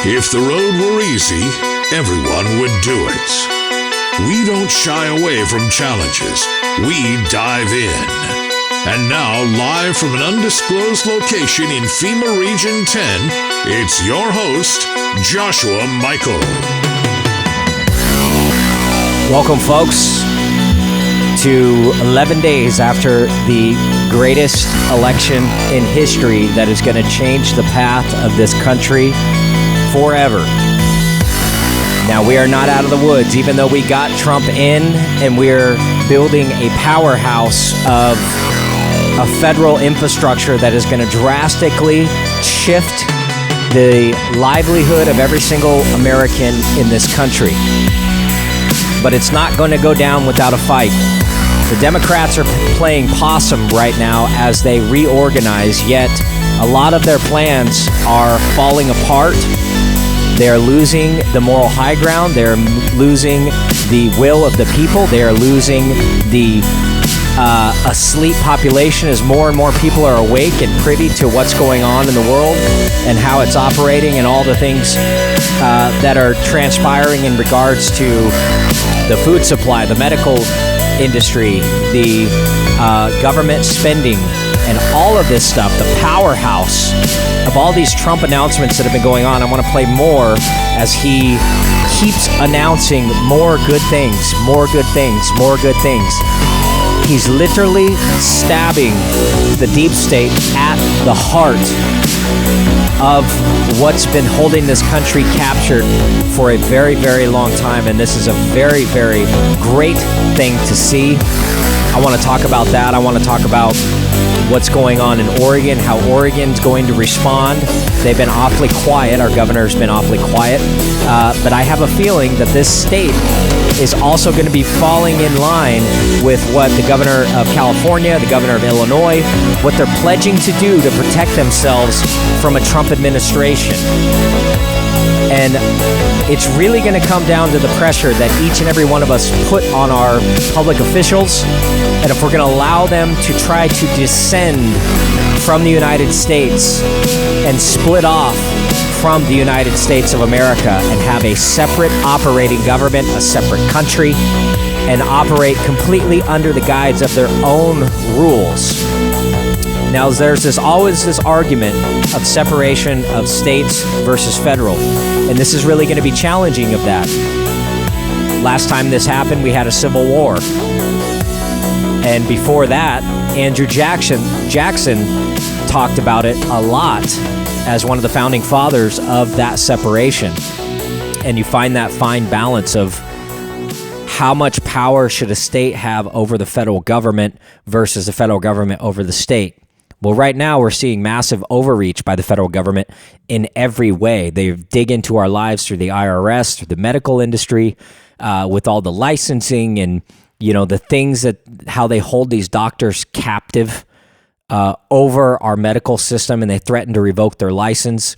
If the road were easy, everyone would do it. We don't shy away from challenges. We dive in. And now, live from an undisclosed location in FEMA Region 10, it's your host, Joshua Michael. Welcome, folks, to 11 days after the greatest election in history that is going to change the path of this country forever. Now, we are not out of the woods, even though we got Trump in, and we're building a powerhouse of a federal infrastructure that is going to drastically shift the livelihood of every single American in this country. But it's not going to go down without a fight. The Democrats are playing possum right now as they reorganize, yet a lot of their plans are falling apart. They're losing the moral high ground. They're losing the will of the people. They are losing the asleep population as more and more people are awake and privy to what's going on in the world and how it's operating and all the things that are transpiring in regards to the food supply, the medical industry, the government spending, and all of this stuff, the powerhouse of all these Trump announcements that have been going on. I want to play more as he keeps announcing more good things, more good things, more good things. He's literally stabbing the deep state at the heart of what's been holding this country captured for a very, very long time. And this is a very, very great thing to see. I want to talk about that. I want to talk about what's going on in Oregon, how Oregon's going to respond. They've been awfully quiet. Our governor's been awfully quiet. But I have a feeling that this state is also going to be falling in line with what the governor of California, the governor of Illinois, what they're pledging to do to protect themselves from a Trump administration. And it's really going to come down to the pressure that each and every one of us put on our public officials. And if we're going to allow them to try to descend from the United States and split off from the United States of America and have a separate operating government, a separate country, and operate completely under the guise of their own rules. Now, there's always this argument of separation of states versus federal, and this is really going to be challenging of that. Last time this happened, we had a civil war. And before that, Andrew Jackson talked about it a lot as one of the founding fathers of that separation. And you find that fine balance of how much power should a state have over the federal government versus the federal government over the state. Well, right now we're seeing massive overreach by the federal government in every way. They dig into our lives through the IRS, through the medical industry, with all the licensing and, you know, the things that how they hold these doctors captive over our medical system, and they threaten to revoke their license.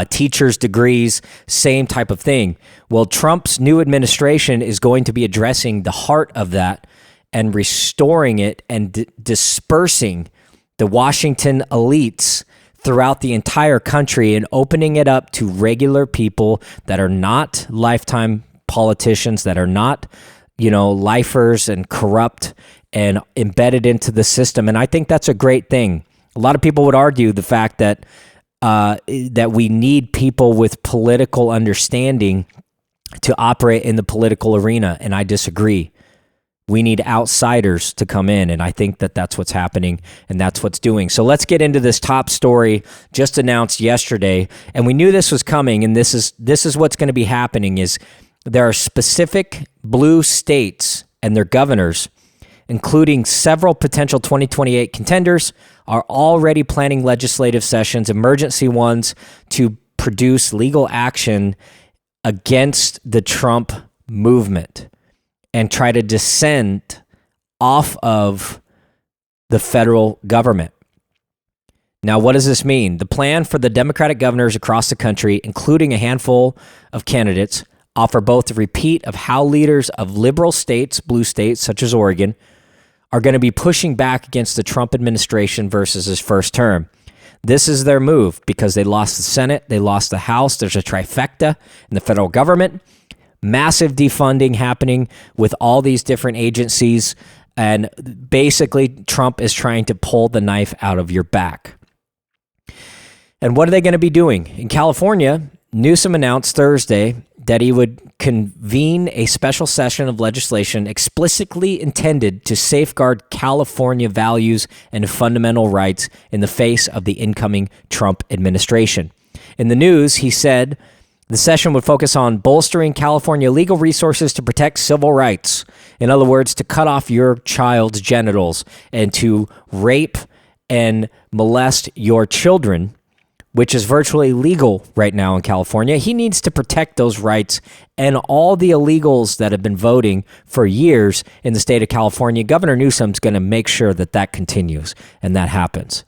Teachers' degrees, same type of thing. Well, Trump's new administration is going to be addressing the heart of that and restoring it and dispersing the Washington elites throughout the entire country and opening it up to regular people that are not lifetime politicians, that are not, you know, lifers and corrupt and embedded into the system. And I think that's a great thing. A lot of people would argue the fact that that we need people with political understanding to operate in the political arena, and I disagree. We need outsiders to come in, and I think that that's what's happening, and that's what's doing. So let's get into this top story just announced yesterday, and we knew this was coming, and this is what's going to be happening is there are specific blue states and their governors, including several potential 2028 contenders, are already planning legislative sessions, emergency ones, to produce legal action against the Trump movement and try to descend off of the federal government. Now, what does this mean? The plan for the Democratic governors across the country, including a handful of candidates, offer both a repeat of how leaders of liberal states, blue states such as Oregon, are going to be pushing back against the Trump administration versus his first term. This is their move because they lost the Senate, they lost the House. There's a trifecta in the federal government. Massive defunding happening with all these different agencies. And basically, Trump is trying to pull the knife out of your back. And what are they going to be doing? In California, Newsom announced Thursday that he would convene a special session of legislation explicitly intended to safeguard California values and fundamental rights in the face of the incoming Trump administration. In the news, he said the session would focus on bolstering California legal resources to protect civil rights. In other words, to cut off your child's genitals and to rape and molest your children, which is virtually legal right now in California. He needs to protect those rights, and all the illegals that have been voting for years in the state of California, Governor Newsom's going to make sure that that continues and that happens.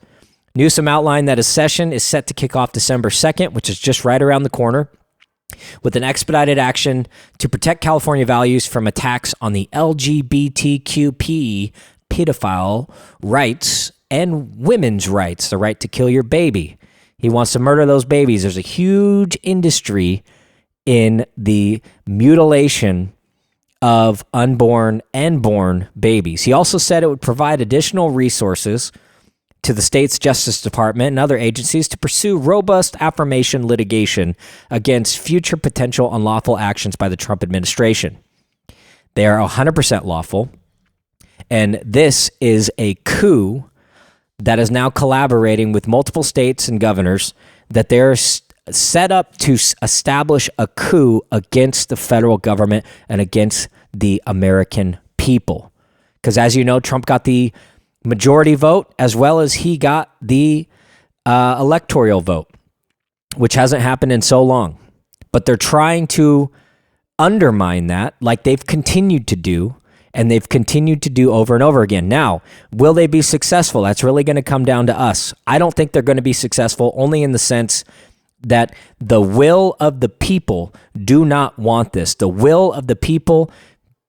Newsom outlined that a session is set to kick off December 2nd, which is just right around the corner, with an expedited action to protect California values from attacks on the LGBTQP pedophile rights and women's rights, the right to kill your baby. He wants to murder those babies. There's a huge industry in the mutilation of unborn and born babies. He also said it would provide additional resources to the state's Justice Department and other agencies to pursue robust affirmation litigation against future potential unlawful actions by the Trump administration. They are 100% lawful, and this is a coup that is now collaborating with multiple states and governors that they're set up to establish a coup against the federal government and against the American people. Because as you know, Trump got the majority vote as well as he got the electoral vote, which hasn't happened in so long. But they're trying to undermine that like they've continued to do. And they've continued to do over and over again. Now, will they be successful? That's really going to come down to us. I don't think they're going to be successful, only in the sense that the will of the people do not want this. The will of the people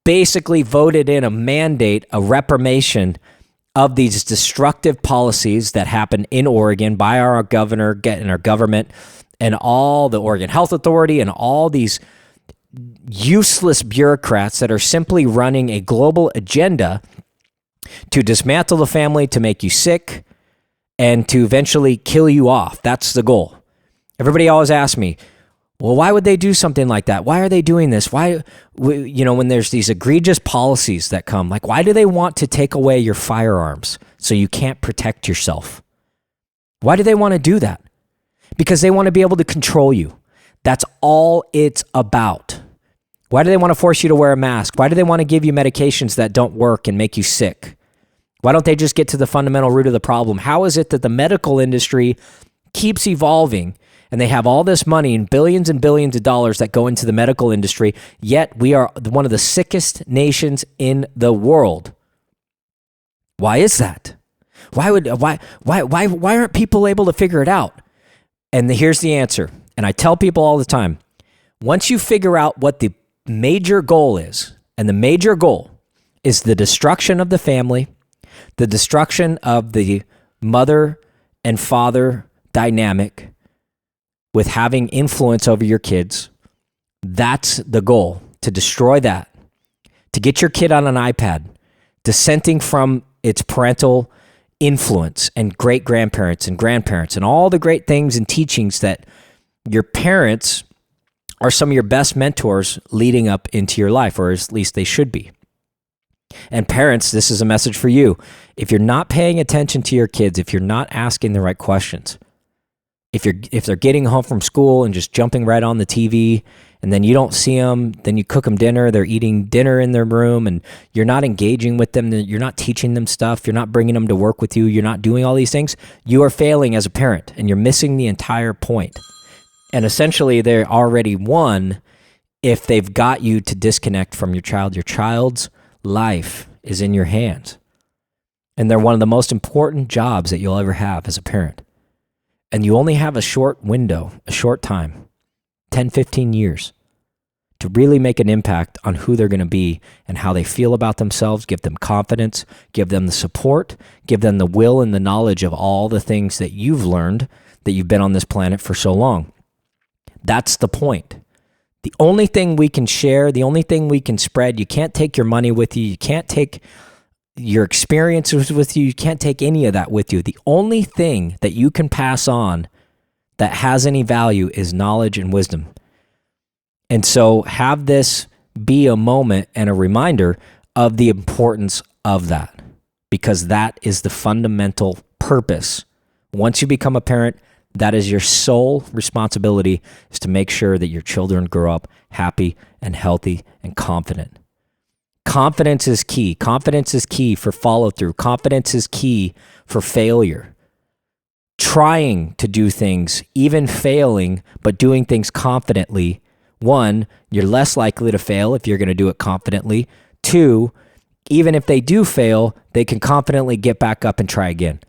basically voted in a mandate, a reprimation of these destructive policies that happen in Oregon by our governor and our government and all the Oregon Health Authority and all these useless bureaucrats that are simply running a global agenda to dismantle the family, to make you sick, and to eventually kill you off. That's the goal. Everybody always asks me, well, why would they do something like that? Why are they doing this? Why, when there's these egregious policies that come, like, why do they want to take away your firearms so you can't protect yourself? Why do they want to do that? Because they want to be able to control you. That's all it's about. Why do they want to force you to wear a mask? Why do they want to give you medications that don't work and make you sick? Why don't they just get to the fundamental root of the problem? How is it that the medical industry keeps evolving and they have all this money and billions of dollars that go into the medical industry, yet we are one of the sickest nations in the world? Why is that? Why aren't people able to figure it out? And here's the answer. And I tell people all the time, once you figure out what the major goal is, and the major goal is the destruction of the family, the destruction of the mother and father dynamic with having influence over your kids, that's the goal, to destroy that, to get your kid on an iPad, dissenting from its parental influence and great-grandparents and grandparents and all the great things and teachings that your parents are some of your best mentors leading up into your life, or at least they should be. And parents, this is a message for you. If you're not paying attention to your kids, if you're not asking the right questions, if they're getting home from school and just jumping right on the TV, and then you don't see them, then you cook them dinner, they're eating dinner in their room, and you're not engaging with them, you're not teaching them stuff, you're not bringing them to work with you, you're not doing all these things, you are failing as a parent, and you're missing the entire point. And essentially, they're already won if they've got you to disconnect from your child. Your child's life is in your hands. And they're one of the most important jobs that you'll ever have as a parent. And you only have a short window, a short time, 10, 15 years, to really make an impact on who they're going to be and how they feel about themselves, give them confidence, give them the support, give them the will and the knowledge of all the things that you've learned, that you've been on this planet for so long. That's the point. The only thing we can share, the only thing we can spread, you can't take your money with you, you can't take your experiences with you, you can't take any of that with you. The only thing that you can pass on that has any value is knowledge and wisdom. And so have this be a moment and a reminder of the importance of that, because that is the fundamental purpose. Once you become a parent, that is your sole responsibility, is to make sure that your children grow up happy and healthy and confident. Confidence is key. Confidence is key for follow through. Confidence is key for failure. Trying to do things, even failing, but doing things confidently. One, you're less likely to fail if you're going to do it confidently. Two, even if they do fail, they can confidently get back up and try again,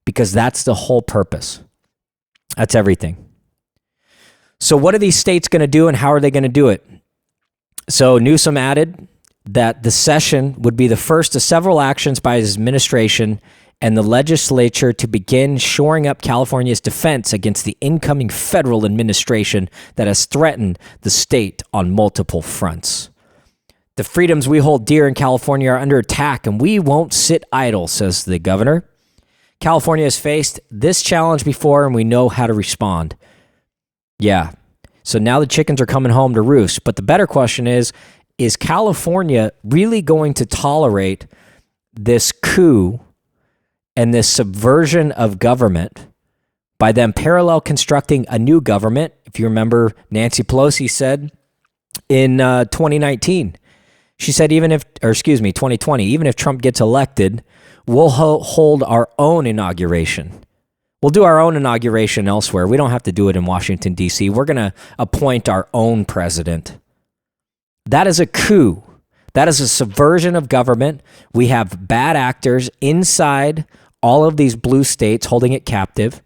because that's the whole purpose. That's everything. So what are these states going to do, and how are they going to do it? So Newsom added that the session would be the first of several actions by his administration and the legislature to begin shoring up California's defense against the incoming federal administration that has threatened the state on multiple fronts. The freedoms we hold dear in California are under attack, and we won't sit idle, says the governor. California has faced this challenge before, and we know how to respond. Yeah, so now the chickens are coming home to roost. But the better question is California really going to tolerate this coup and this subversion of government by them parallel constructing a new government? If you remember, Nancy Pelosi said in 2019, she said 2020, even if Trump gets elected, we'll hold our own inauguration. We'll do our own inauguration elsewhere. We don't have to do it in Washington, D.C. We're going to appoint our own president. That is a coup. That is a subversion of government. We have bad actors inside all of these blue states holding it captive.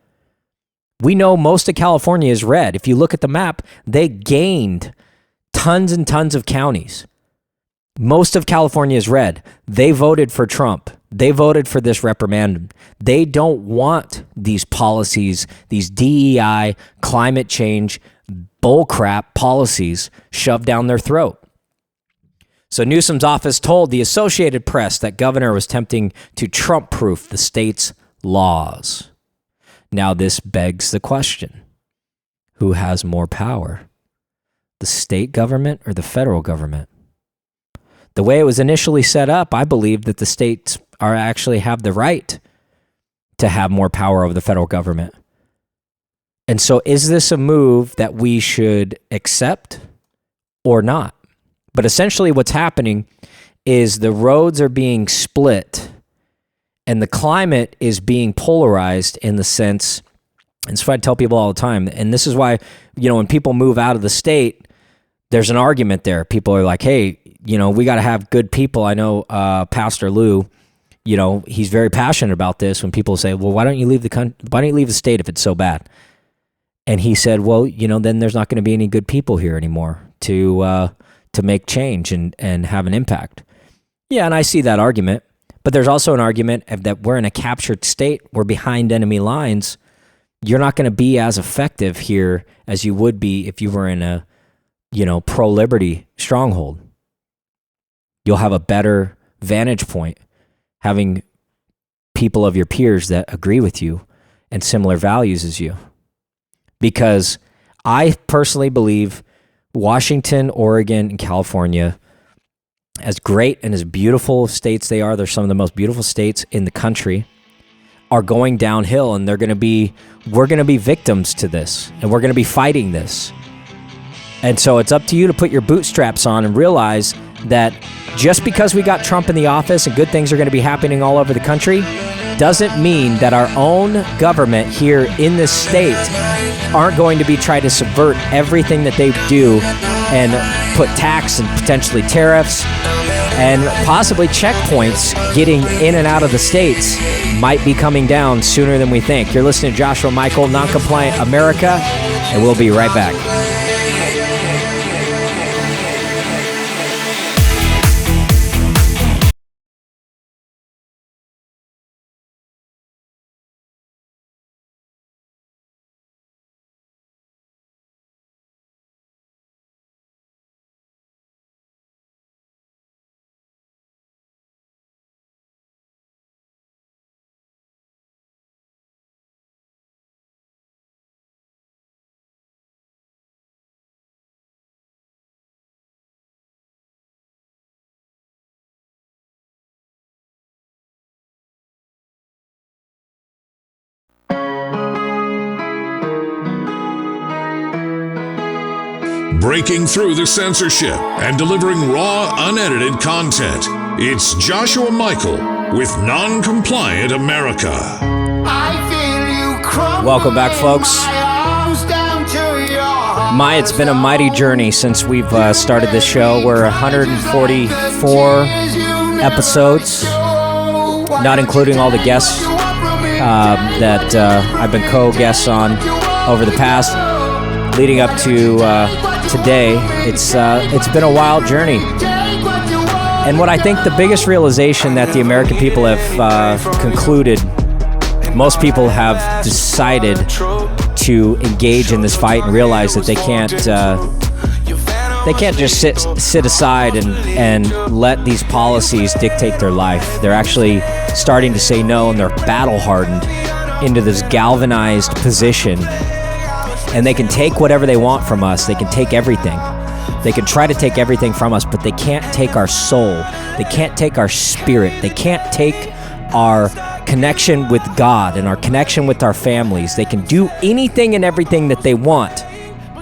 We know most of California is red. If you look at the map, they gained tons and tons of counties. Most of California is red. They voted for Trump. They voted for this reprimandum. They don't want these policies, these DEI, climate change, bullcrap policies shoved down their throat. So Newsom's office told the Associated Press that governor was attempting to Trump-proof the state's laws. Now this begs the question, who has more power? The state government or the federal government? The way it was initially set up, I believe that the states actually have the right to have more power over the federal government. And so is this a move that we should accept or not? But essentially what's happening is the roads are being split and the climate is being polarized in the sense, and so I tell people all the time, and this is why, when people move out of the state, there's an argument there. People are like, hey, we got to have good people. I know Pastor Lou, he's very passionate about this when people say, well, why don't you leave the state if it's so bad? And he said, well, then there's not going to be any good people here anymore to make change and have an impact. Yeah, and I see that argument, but there's also an argument that we're in a captured state, we're behind enemy lines. You're not going to be as effective here as you would be if you were in a, pro-liberty stronghold. You'll have a better vantage point having people of your peers that agree with you and similar values as you. Because I personally believe Washington, Oregon, and California, as great and as beautiful states they are, they're some of the most beautiful states in the country, are going downhill, and we're going to be victims to this, and we're going to be fighting this. And so it's up to you to put your bootstraps on and realize that just because we got Trump in the office and good things are going to be happening all over the country doesn't mean that our own government here in this state aren't going to be trying to subvert everything that they do and put tax and potentially tariffs and possibly checkpoints getting in and out of the states might be coming down sooner than we think. You're listening to Joshua Michael, Noncompliant America, and we'll be right back. breaking through the censorship and delivering raw, unedited content. It's Joshua Michael with Non-Compliant America. Welcome back, folks. It's been a mighty journey since we've started this show. We're 144 episodes, not including all the guests that I've been co-guests on over the past, leading up to today. It's been a wild journey. And what I think the biggest realization that the American people have concluded, most people have decided to engage in this fight and realize that they can't just sit aside and let these policies dictate their life. They're actually starting to say no, and they're battle hardened into this galvanized position. And they can take whatever they want from us. They can take everything. They can try to take everything from us, but they can't take our soul. They can't take our spirit. They can't take our connection with God and our connection with our families. They can do anything and everything that they want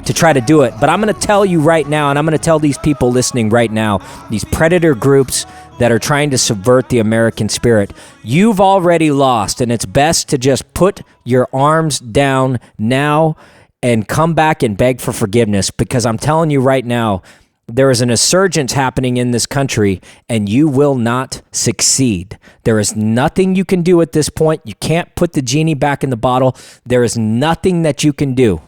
to try to do it. But I'm going to tell you right now, and I'm going to tell these people listening right now, these predator groups that are trying to subvert the American spirit, you've already lost, and it's best to just put your arms down now and come back and beg for forgiveness, because I'm telling you right now, there is an insurgence happening in this country, and you will not succeed. There is nothing you can do at this point. You can't put the genie back in the bottle. There is nothing that you can do.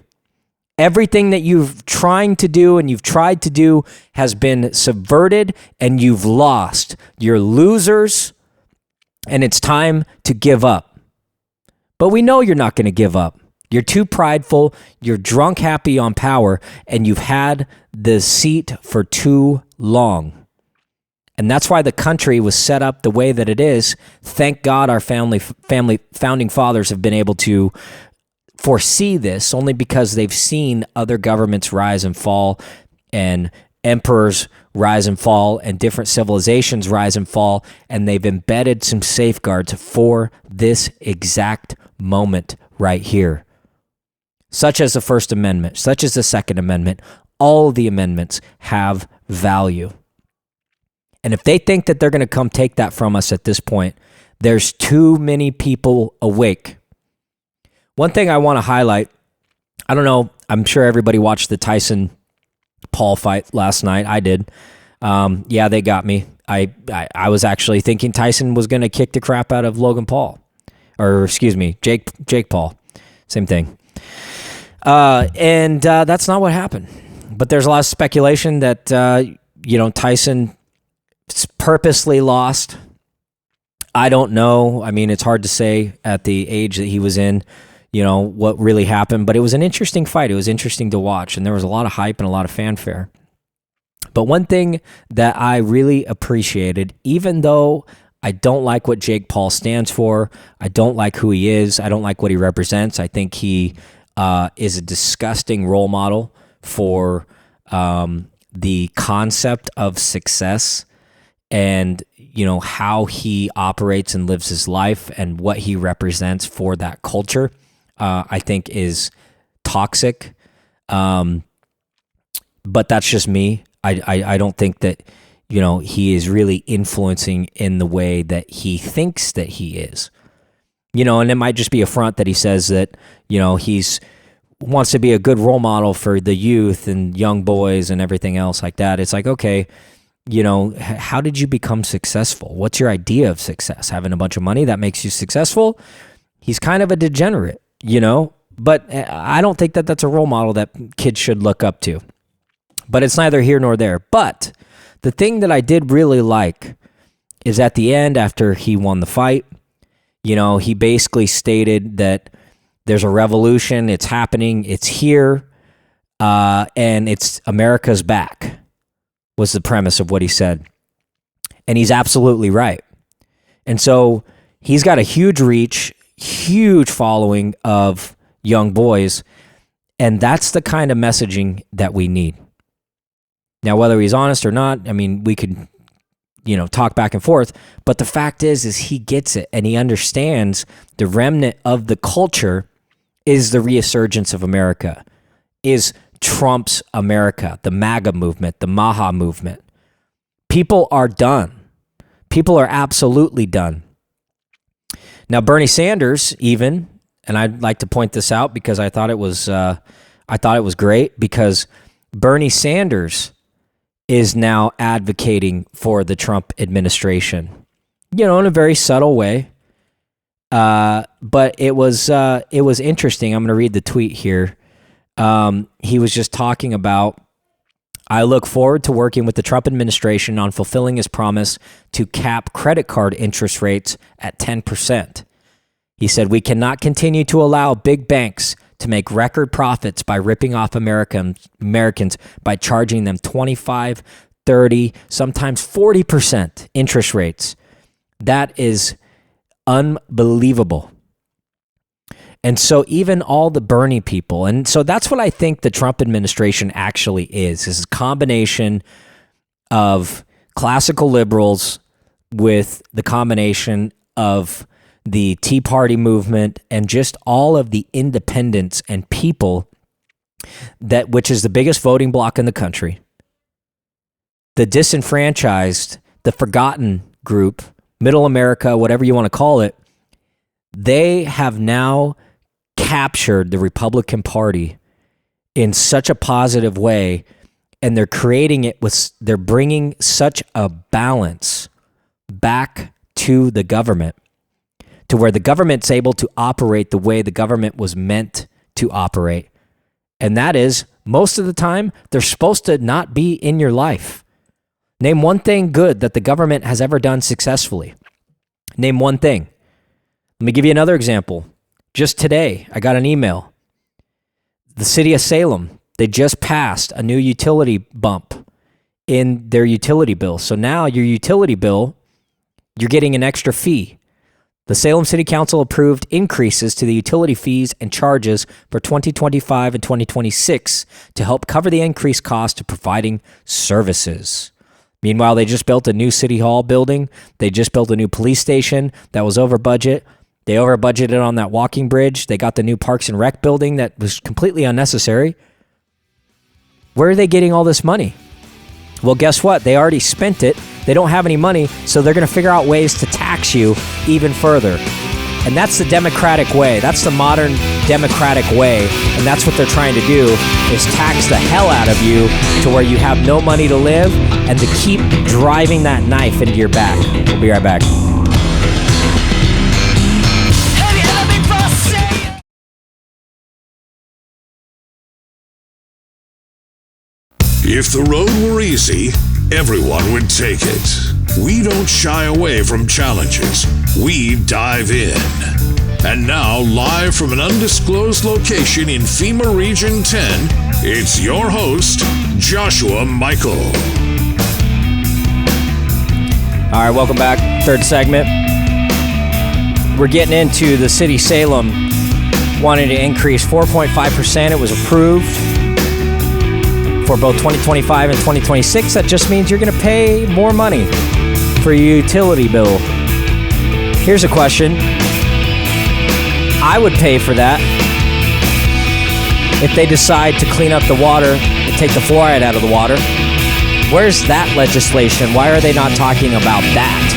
Everything that you've tried to do has been subverted, and you've lost. You're losers, and it's time to give up. But we know you're not going to give up. You're too prideful, you're drunk happy on power, and you've had the seat for too long. And that's why the country was set up the way that it is. Thank God our family founding fathers have been able to foresee this, only because they've seen other governments rise and fall, and emperors rise and fall, and different civilizations rise and fall, and they've embedded some safeguards for this exact moment right here. Such as the First Amendment, such as the Second Amendment. All of the amendments have value. And if they think that they're going to come take that from us at this point, there's too many people awake. One thing I want to highlight, I don't know, I'm sure everybody watched the Tyson-Paul fight last night. I did. Yeah, they got me. I was actually thinking Tyson was going to kick the crap out of Logan Paul. Or, excuse me, Jake Paul. Same thing. And that's not what happened. But there's a lot of speculation that, Tyson purposely lost. I don't know. I mean, it's hard to say at the age that he was in, what really happened. But it was an interesting fight. It was interesting to watch. And there was a lot of hype and a lot of fanfare. But one thing that I really appreciated, even though I don't like what Jake Paul stands for, I don't like who he is, I don't like what he represents, I think he is a disgusting role model for the concept of success and, how he operates and lives his life and what he represents for that culture, I think is toxic. But that's just me. I don't think that, he is really influencing in the way that he thinks that he is. And it might just be a front that he says that, he's wants to be a good role model for the youth and young boys and everything else like that. It's like, okay, how did you become successful? What's your idea of success? Having a bunch of money, that makes you successful? He's kind of a degenerate, but I don't think that that's a role model that kids should look up to. But it's neither here nor there. But the thing that I did really like is at the end, after he won the fight, he basically stated that there's a revolution, it's happening, it's here, and it's America's back, was the premise of what he said. And he's absolutely right. And so he's got a huge reach, huge following of young boys, and that's the kind of messaging that we need. Now, whether he's honest or not, I mean, we could, talk back and forth, but the fact is he gets it, and he understands the remnant of the culture is the resurgence of America, is Trump's America, the MAGA movement, the Maha movement. People are done. People are absolutely done. Now, Bernie Sanders, even, and I'd like to point this out because I thought it was great, because Bernie Sanders is now advocating for the Trump administration, in a very subtle way. But it was interesting. I'm going to read the tweet here. He was just talking about, I look forward to working with the Trump administration on fulfilling his promise to cap credit card interest rates at 10%. He said, we cannot continue to allow big banks to make record profits by ripping off Americans by charging them 25, 30, sometimes 40% interest rates. That is unbelievable. And so even all the Bernie people, and so that's what I think the Trump administration actually is a combination of classical liberals with the combination of the Tea Party movement and just all of the independents and people which is the biggest voting bloc in the country, the disenfranchised, the forgotten group, middle America, whatever you want to call it. They have now captured the Republican Party in such a positive way, and they're they're bringing such a balance back to the government, to where the government's able to operate the way the government was meant to operate. And that is, most of the time, they're supposed to not be in your life. Name one thing good that the government has ever done successfully. Name one thing. Let me give you another example. Just today, I got an email. The city of Salem, they just passed a new utility bump in their utility bill. So now your utility bill, you're getting an extra fee. The Salem City Council approved increases to the utility fees and charges for 2025 and 2026 to help cover the increased cost of providing services. Meanwhile, they just built a new city hall building. They just built a new police station that was over budget. They over budgeted on that walking bridge. They got the new Parks and Rec building that was completely unnecessary. Where are they getting all this money? Well, guess what? They already spent it. They don't have any money, so they're going to figure out ways to tax you even further. And that's the democratic way. That's the modern democratic way. And that's what they're trying to do, is tax the hell out of you to where you have no money to live and to keep driving that knife into your back. We'll be right back. If the road were easy, everyone would take it. We don't shy away from challenges. We dive in. And now, live from an undisclosed location in FEMA Region 10, it's your host, Joshua Michael. All right, welcome back. Third segment. We're getting into the city Salem wanting to increase 4.5%. It was approved for both 2025 and 2026. That just means you're going to pay more money for your utility bill. Here's a question. I would pay for that if they decide to clean up the water and take the fluoride out of the water. Where's that legislation? Why are they not talking about that?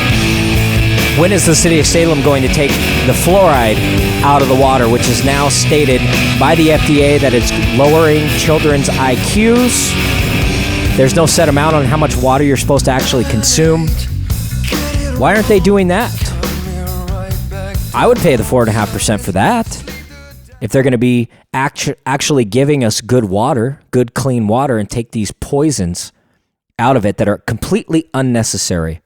When is the city of Salem going to take the fluoride out of the water, which is now stated by the FDA that it's lowering children's IQs? There's no set amount on how much water you're supposed to actually consume. Why aren't they doing that? I would pay the 4.5% for that. If they're going to be actually giving us good water, good clean water, and take these poisons out of it that are completely unnecessary.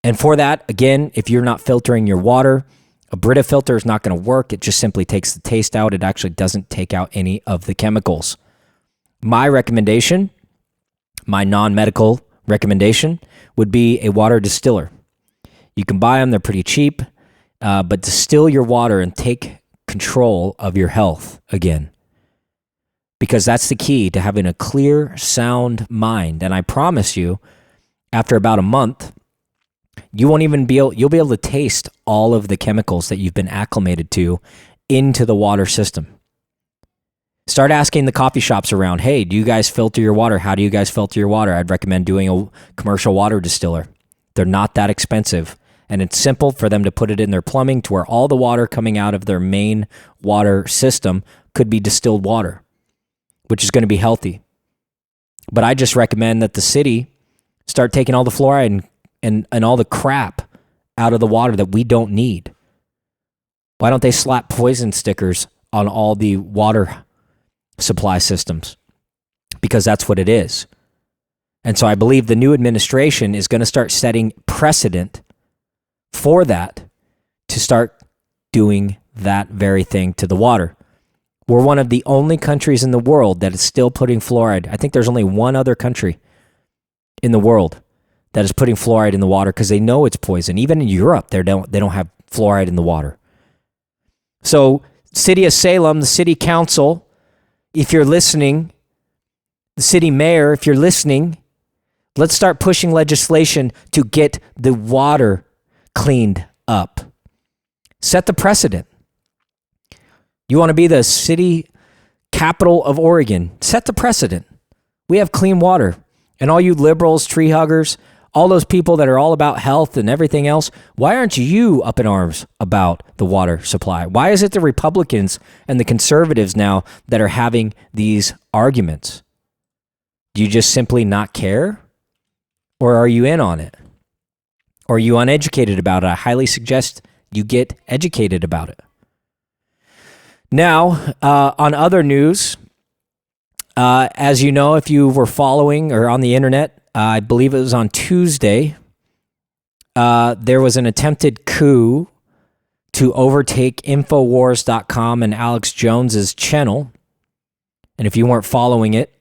And for that, again, if you're not filtering your water, a Brita filter is not going to work. It just simply takes the taste out. It actually doesn't take out any of the chemicals. My recommendation, my non-medical recommendation, would be a water distiller. You can buy them. They're pretty cheap. But distill your water and take control of your health again. Because that's the key to having a clear, sound mind. And I promise you, after about a month, you'll be able to taste all of the chemicals that you've been acclimated to into the water system. Start asking the coffee shops around, hey, do you guys filter your water? How do you guys filter your water? I'd recommend doing a commercial water distiller. They're not that expensive. And it's simple for them to put it in their plumbing to where all the water coming out of their main water system could be distilled water, which is going to be healthy. But I just recommend that the city start taking all the fluoride and all the crap out of the water that we don't need. Why don't they slap poison stickers on all the water supply systems? Because that's what it is. And so I believe the new administration is going to start setting precedent for that, to start doing that very thing to the water. We're one of the only countries in the world that is still putting fluoride. I think there's only one other country in the world that is putting fluoride in the water because they know it's poison. Even in Europe, they don't have fluoride in the water. So, City of Salem, the city council, if you're listening, the city mayor, if you're listening, let's start pushing legislation to get the water cleaned up. Set the precedent. You want to be the city capital of Oregon? Set the precedent. We have clean water. And all you liberals, tree huggers, all those people that are all about health and everything else, why aren't you up in arms about the water supply? Why is it the Republicans and the conservatives now that are having these arguments? Do you just simply not care? Or are you in on it? Or are you uneducated about it? I highly suggest you get educated about it. Now, on other news, as you know, if you were following or on the internet, I believe it was on Tuesday, there was an attempted coup to overtake Infowars.com and Alex Jones's channel. And if you weren't following it,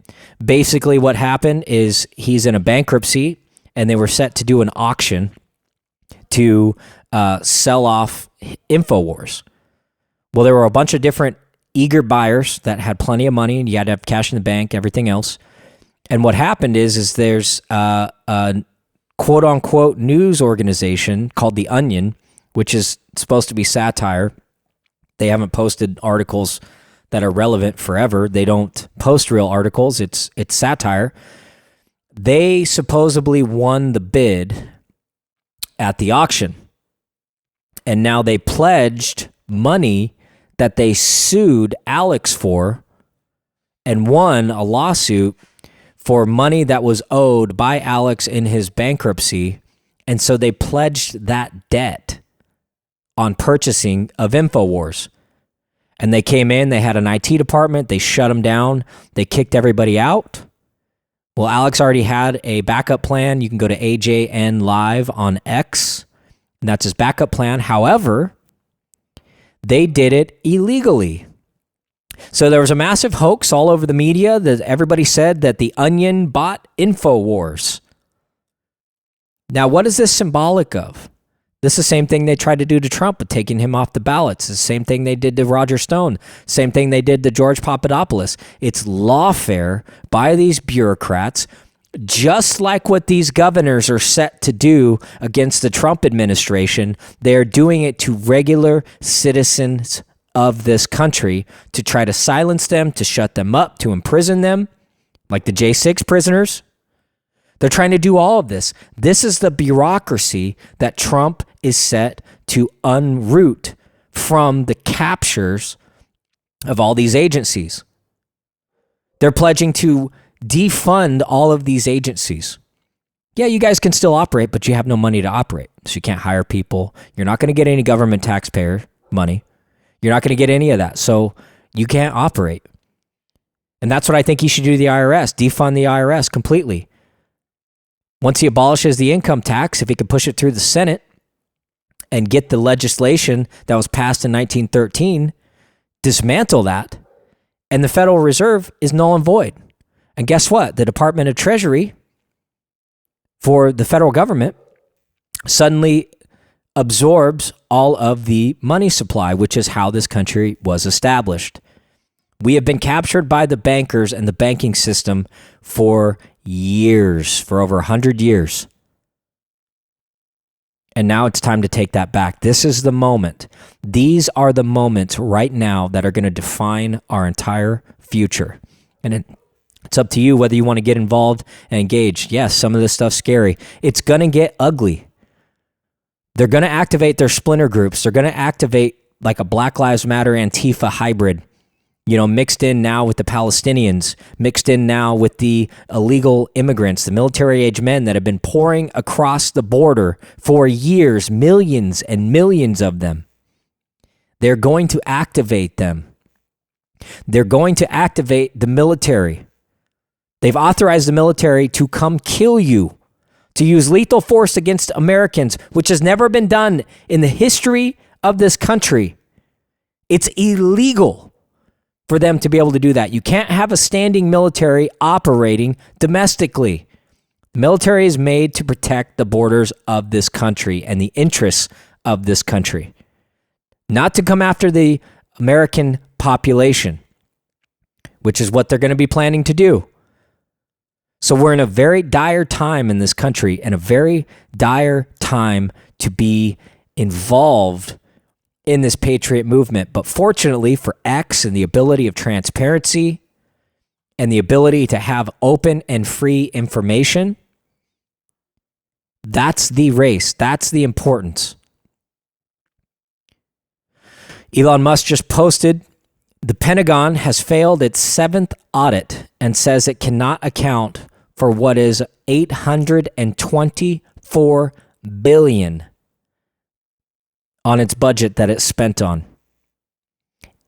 basically what happened is he's in a bankruptcy and they were set to do an auction to sell off Infowars. Well, there were a bunch of different eager buyers that had plenty of money, and you had to have cash in the bank, everything else. And what happened is there's a quote-unquote news organization called The Onion, which is supposed to be satire. They haven't posted articles that are relevant forever. They don't post real articles. It's satire. They supposedly won the bid at the auction. And now they pledged money that they sued Alex for and won a lawsuit for money that was owed by Alex in his bankruptcy. And so they pledged that debt on purchasing of Infowars. And they came in, they had an IT department, they shut them down, they kicked everybody out. Well, Alex already had a backup plan. You can go to AJN Live on X, and that's his backup plan. However, they did it illegally. So there was a massive hoax all over the media that everybody said that The Onion bought Infowars. Now, what is this symbolic of? This is the same thing they tried to do to Trump with taking him off the ballots. It's the same thing they did to Roger Stone. Same thing they did to George Papadopoulos. It's lawfare by these bureaucrats, just like what these governors are set to do against the Trump administration. They're doing it to regular citizens of this country to try to silence them, to shut them up, to imprison them, like the J6 prisoners. They're trying to do all of this. This is the bureaucracy that Trump is set to unroot from the captures of all these agencies. They're pledging to defund all of these agencies. Yeah, you guys can still operate, but you have no money to operate. So you can't hire people. You're not going to get any government taxpayer money. You're not going to get any of that. So you can't operate. And that's what I think he should do to the IRS. Defund the IRS completely. Once he abolishes the income tax, if he can push it through the Senate and get the legislation that was passed in 1913, dismantle that, and the Federal Reserve is null and void. And guess what? The Department of Treasury for the federal government suddenly absorbs all of the money supply, which is how this country was established. We have been captured by the bankers and the banking system for years, for over 100 years. And now it's time to take that back. This is the moment. These are the moments right now that are going to define our entire future. And it's up to you whether you want to get involved and engage. Yes, some of this stuff's scary. It's going to get ugly. They're going to activate their splinter groups. They're going to activate like a Black Lives Matter Antifa hybrid, mixed in now with the Palestinians, mixed in now with the illegal immigrants, the military-age men that have been pouring across the border for years, millions and millions of them. They're going to activate them. They're going to activate the military. They've authorized the military to come kill you, to use lethal force against Americans, which has never been done in the history of this country. It's illegal for them to be able to do that. You can't have a standing military operating domestically. The military is made to protect the borders of this country and the interests of this country, not to come after the American population, which is what they're going to be planning to do. So we're in a very dire time in this country, and a very dire time to be involved in this patriot movement. But fortunately for X and the ability of transparency and the ability to have open and free information, that's the race. That's the importance. Elon Musk just posted, the Pentagon has failed its 7th audit and says it cannot account for what is $824 billion on its budget that it's spent on.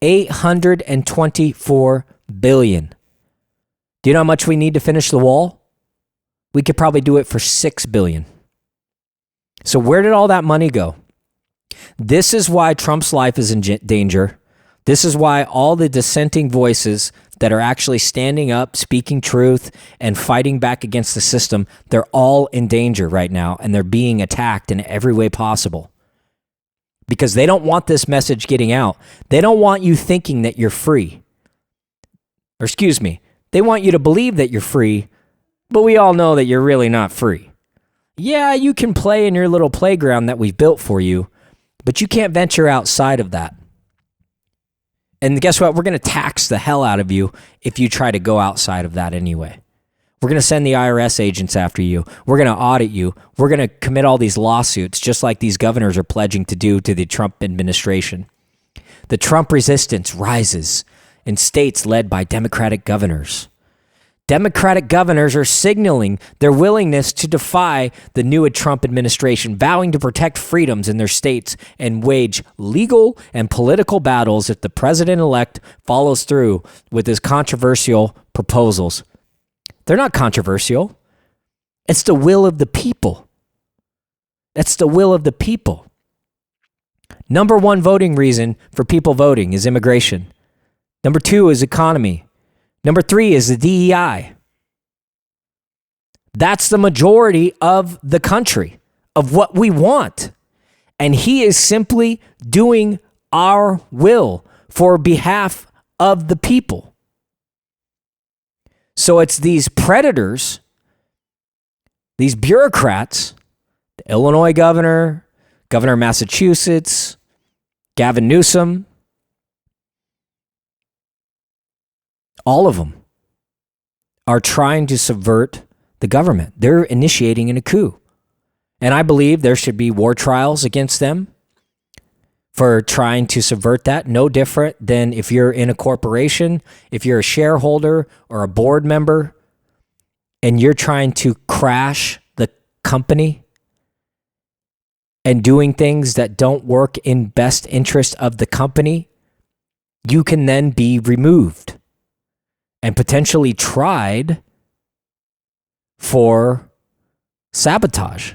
$824 billion. Do you know how much we need to finish the wall? We could probably do it for $6 billion. So where did all that money go? This is why Trump's life is in danger. This is why all the dissenting voices that are actually standing up, speaking truth, and fighting back against the system, they're all in danger right now, and they're being attacked in every way possible. Because they don't want this message getting out. They don't want you thinking that you're free. Or excuse me, they want you to believe that you're free, but we all know that you're really not free. Yeah, you can play in your little playground that we've built for you, but you can't venture outside of that. And guess what? We're going to tax the hell out of you if you try to go outside of that anyway. We're going to send the IRS agents after you. We're going to audit you. We're going to commit all these lawsuits, just like these governors are pledging to do to the Trump administration. The Trump resistance rises in states led by Democratic governors. Democratic governors are signaling their willingness to defy the new Trump administration, vowing to protect freedoms in their states and wage legal and political battles if the president-elect follows through with his controversial proposals. They're not controversial. It's the will of the people. That's the will of the people. Number one voting reason for people voting is immigration. Number two is economy. Number three is the DEI. That's the majority of the country, of what we want. And he is simply doing our will for behalf of the people. So it's these predators, these bureaucrats, the Illinois governor, Governor of Massachusetts, Gavin Newsom, all of them are trying to subvert the government. They're initiating a coup. And I believe there should be war trials against them for trying to subvert that. No different than if you're in a corporation, if you're a shareholder or a board member, and you're trying to crash the company and doing things that don't work in best interest of the company, you can then be removed and potentially tried for sabotage.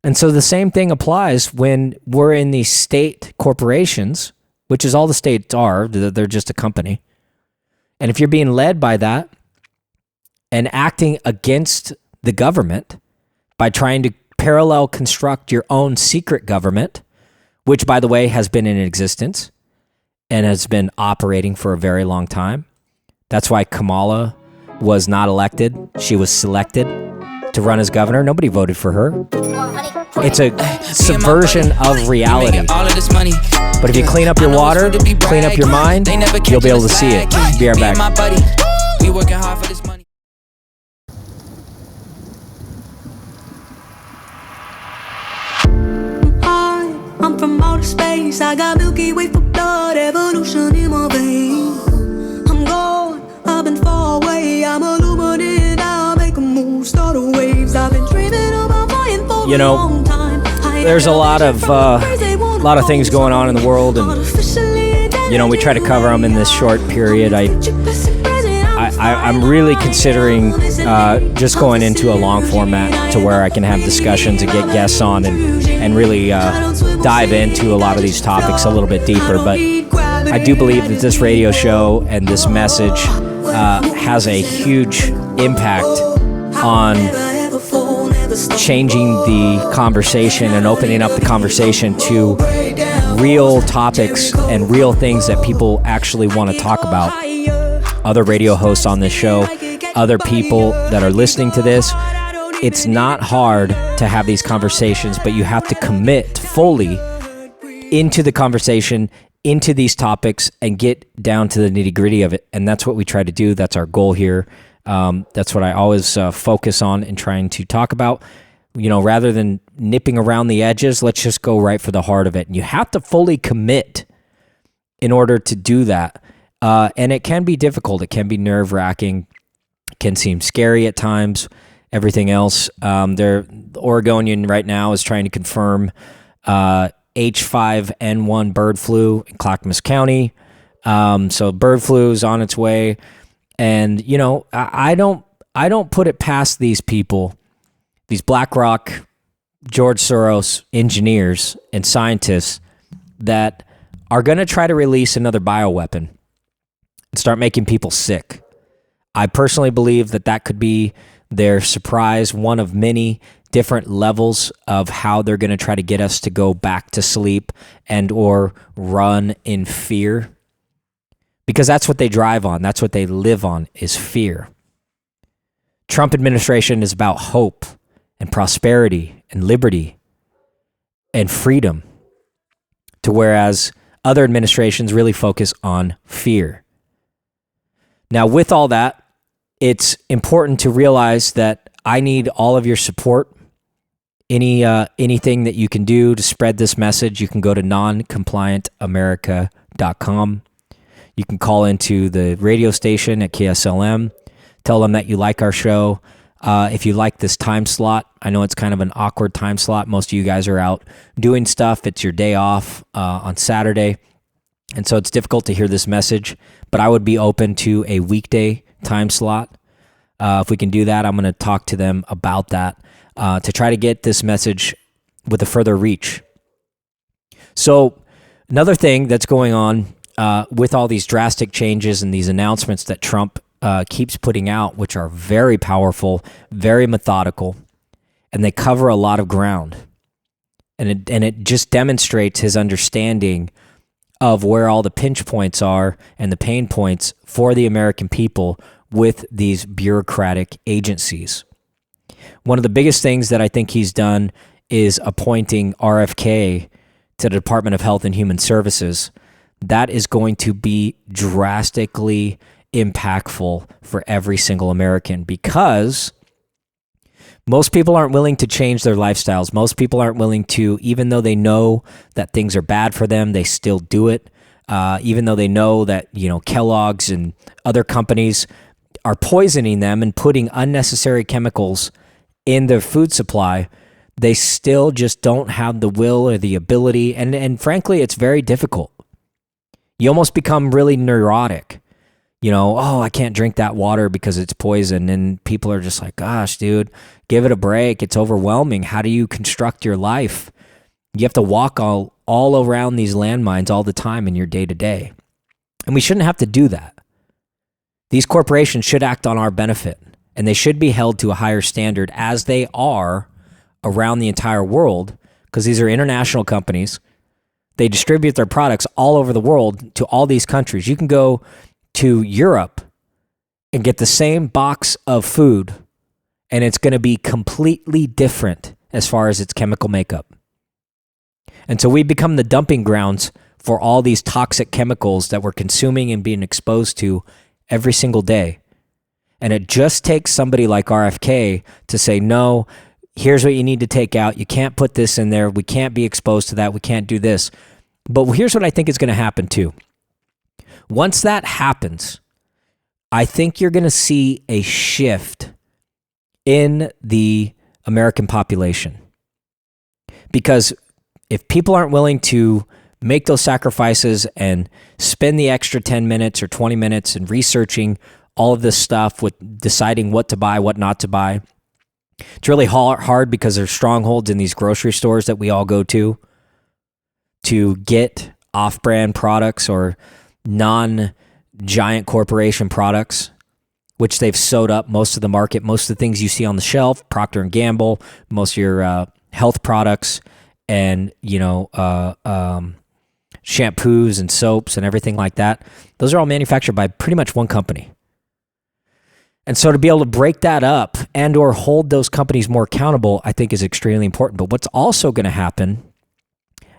And so the same thing applies when we're in these state corporations, which is all the states are. They're just a company. And if you're being led by that and acting against the government by trying to parallel construct your own secret government, which, by the way, has been in existence and has been operating for a very long time. That's why Kamala was not elected. She was selected. to run as governor. Nobody voted for her. It's a subversion of reality. But if you clean up your water, clean up your mind, you'll be able to see it. Be right back. We working hard for this money. I'm from outer space. I got Milky Way for blood, evolution in my veins. I'm gone, I've been far away. I'm illuminated now, make a move, start a waves. I've been dreaming about flying for a long time. There's a lot of things going on in the world, and we try to cover them in this short period. I'm really considering just going into a long format to where I can have discussions and get guests on and really dive into a lot of these topics a little bit deeper. But I do believe that this radio show and this message has a huge impact on changing the conversation and opening up the conversation to real topics and real things that people actually want to talk about. Other radio hosts on this show, other people that are listening to this. It's not hard to have these conversations, but you have to commit fully into the conversation, into these topics, and get down to the nitty-gritty of it. And that's what we try to do. That's our goal here. That's what I always focus on in trying to talk about. Rather than nipping around the edges, let's just go right for the heart of it. And you have to fully commit in order to do that. And it can be difficult. It can be nerve-wracking. It can seem scary at times. Everything else. The Oregonian right now is trying to confirm H5N1 bird flu in Clackamas County. So bird flu is on its way. And, I don't put it past these people, these BlackRock, George Soros engineers and scientists that are going to try to release another bioweapon and start making people sick. I personally believe that could be their surprise, one of many different levels of how they're going to try to get us to go back to sleep and or run in fear. Because that's what they drive on. That's what they live on, is fear. Trump administration is about hope and prosperity and liberty and freedom, to whereas other administrations really focus on fear. Now, with all that, it's important to realize that I need all of your support. Anything that you can do to spread this message, you can go to noncompliantamerica.com. You can call into the radio station at KSLM. Tell them that you like our show. If you like this time slot, I know it's kind of an awkward time slot. Most of you guys are out doing stuff. It's your day off on Saturday. And so it's difficult to hear this message. But I would be open to a weekday time slot. If we can do that, I'm going to talk to them about that to try to get this message with a further reach. So another thing that's going on with all these drastic changes and these announcements that Trump keeps putting out, which are very powerful, very methodical, and they cover a lot of ground. And it just demonstrates his understanding of where all the pinch points are and the pain points for the American people with these bureaucratic agencies. One of the biggest things that I think he's done is appointing RFK to the Department of Health and Human Services. That is going to be drastically impactful for every single American, because most people aren't willing to change their lifestyles. Most people aren't willing to, even though they know that things are bad for them, they still do it. Even though they know that, Kellogg's and other companies are poisoning them and putting unnecessary chemicals in their food supply, they still just don't have the will or the ability. And frankly, it's very difficult. You almost become really neurotic. I can't drink that water because it's poison. And people are just like, gosh, dude, give it a break. It's overwhelming. How do you construct your life? You have to walk all around these landmines all the time in your day-to-day. And we shouldn't have to do that. These corporations should act on our benefit, and they should be held to a higher standard, as they are around the entire world, because these are international companies. They distribute their products all over the world to all these countries. You can go to Europe and get the same box of food and it's going to be completely different as far as its chemical makeup. And so we become the dumping grounds for all these toxic chemicals that we're consuming and being exposed to every single day. And it just takes somebody like RFK to say, no, here's what you need to take out. You can't put this in there. We can't be exposed to that. We can't do this. But here's what I think is going to happen too. Once that happens, I think you're going to see a shift in the American population. Because if people aren't willing to make those sacrifices and spend the extra 10 minutes or 20 minutes in researching all of this stuff with deciding what to buy, what not to buy, it's really hard because there's strongholds in these grocery stores that we all go to get off-brand products or non-giant corporation products, which they've sewed up most of the market. Most of the things you see on the shelf, Procter & Gamble, most of your health products, and shampoos and soaps and everything like that, those are all manufactured by pretty much one company. And so to be able to break that up and or hold those companies more accountable, I think is extremely important. But what's also going to happen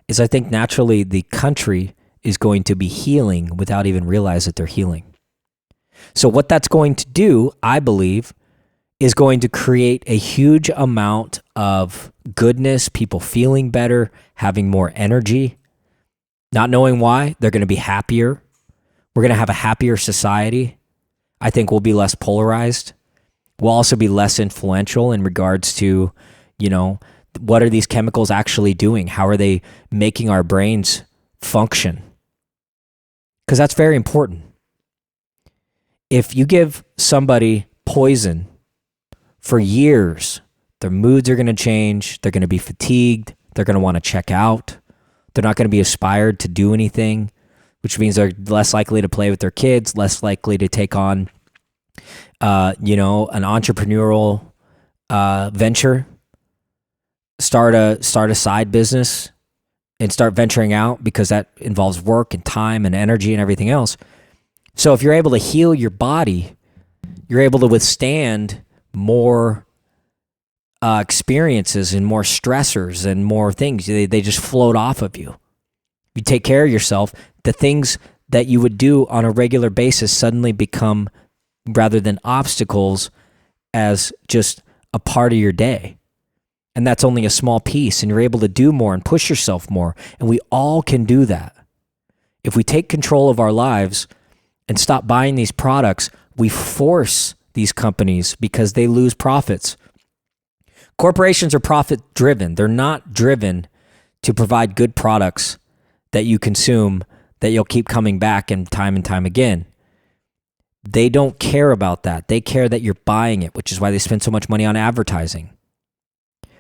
is I think naturally the country is going to be healing without even realize that they're healing. So what that's going to do, I believe, is going to create a huge amount of goodness, people feeling better, having more energy, not knowing why. They're going to be happier. We're going to have a happier society. I think we'll be less polarized. We'll also be less influential in regards to, what are these chemicals actually doing? How are they making our brains function? Because that's very important. If you give somebody poison for years, their moods are going to change. They're going to be fatigued. They're going to want to check out. They're not going to be inspired to do anything, which means they're less likely to play with their kids, less likely to take on, an entrepreneurial venture, start a side business, and start venturing out, because that involves work and time and energy and everything else. So if you're able to heal your body, you're able to withstand more experiences and more stressors and more things. They just float off of you. You take care of yourself. The things that you would do on a regular basis suddenly become, rather than obstacles, as just a part of your day. And that's only a small piece, and you're able to do more and push yourself more. And we all can do that. If we take control of our lives and stop buying these products, we force these companies because they lose profits. Corporations are profit driven. They're not driven to provide good products that you consume that you'll keep coming back and time again. They don't care about that. They care that you're buying it, which is why they spend so much money on advertising.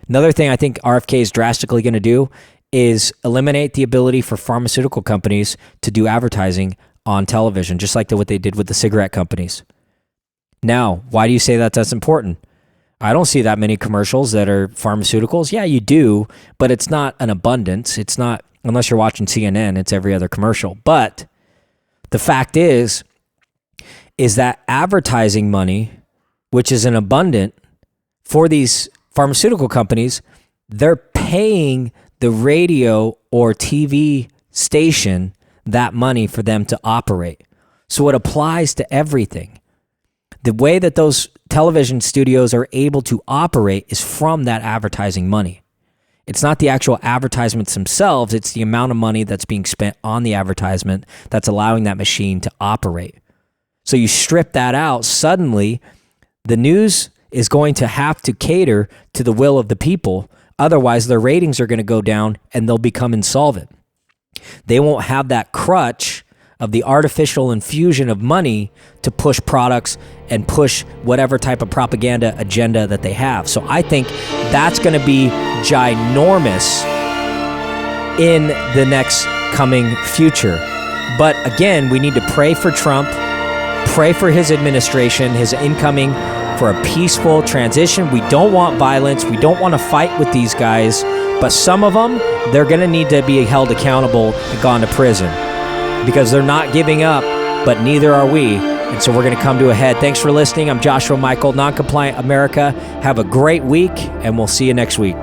Another thing I think RFK is drastically going to do is eliminate the ability for pharmaceutical companies to do advertising on television, just like what they did with the cigarette companies. Now, why do you say that that's important? I don't see that many commercials that are pharmaceuticals. Yeah, you do, but it's not an abundance. It's not, unless you're watching CNN, it's every other commercial. But the fact is that advertising money, which is an abundant for these pharmaceutical companies, they're paying the radio or TV station that money for them to operate. So it applies to everything. The way that those television studios are able to operate is from that advertising money. It's not the actual advertisements themselves, it's the amount of money that's being spent on the advertisement that's allowing that machine to operate. So you strip that out, suddenly the news is going to have to cater to the will of the people. Otherwise, their ratings are going to go down and they'll become insolvent. They won't have that crutch of the artificial infusion of money to push products and push whatever type of propaganda agenda that they have. So I think that's going to be ginormous in the next coming future. But again, we need to pray for Trump, pray for his administration, his incoming, for a peaceful transition. We don't want violence. We don't want to fight with these guys. But some of them, they're going to need to be held accountable and gone to prison, because they're not giving up, but neither are we. And so we're going to come to a head. Thanks for listening. I'm Joshua Michael, Noncompliant America. Have a great week, and we'll see you next week.